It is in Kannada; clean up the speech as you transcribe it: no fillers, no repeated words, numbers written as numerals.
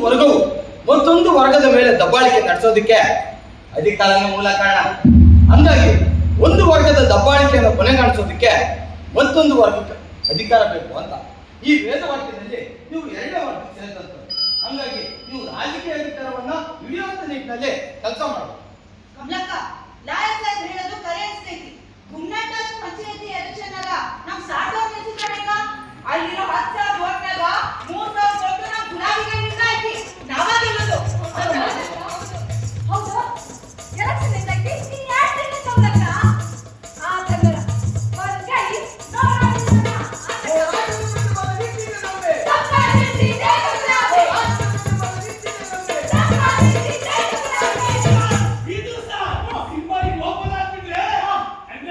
ವರ್ಗವು ಮತ್ತೊಂದು ವರ್ಗದ ಮೇಲೆ ದಬ್ಬಾಳಿಕೆ ನಡೆಸೋದಕ್ಕೆ ಅಧಿಕಾರನೇ ಮೂಲ ಕಾರಣ. ಹಂಗಾಗಿ ಒಂದು ವರ್ಗದ ದಬ್ಬಾಳಿಕೆಯನ್ನು ಕೊನೆಗಾಣಿಸೋದಕ್ಕೆ ಮತ್ತೊಂದು ವರ್ಗಕ್ಕೆ ಅಧಿಕಾರ ಬೇಕು ಅಂತ ಈ ವೇದವಾಕ್ಯದಲ್ಲಿ ನೀವು ಎರಡನೇ ವರ್ಗಕ್ಕೆ ಸೇರಿದಂತ. ಹಂಗಾಗಿ ನೀವು ರಾಜಕೀಯ ಅಧಿಕಾರವನ್ನ ಹಿಡಿಯುವಂತ ನಿಟ್ಟಿನಲ್ಲಿ ಕೆಲಸ ಮಾಡಬೇಕು. ಕಮಲಕ್ಕ, ಲಾಯರ್ ಸಾಹೇಬ್ ಹೇಳೋದು ಕರೆ ಅನ್ಸ್ತೈತಿ. ಗುಮ್ನಾಟ ಪಂಚಾಯತಿ ಎಲೆಕ್ಷನ್ ಆಗ ನಮ್ ಸಾಟೋರ್ ನಿಲ್ಸಿದ್ರಲ್ಲ, ಅಲ್ಲಿರೋ 10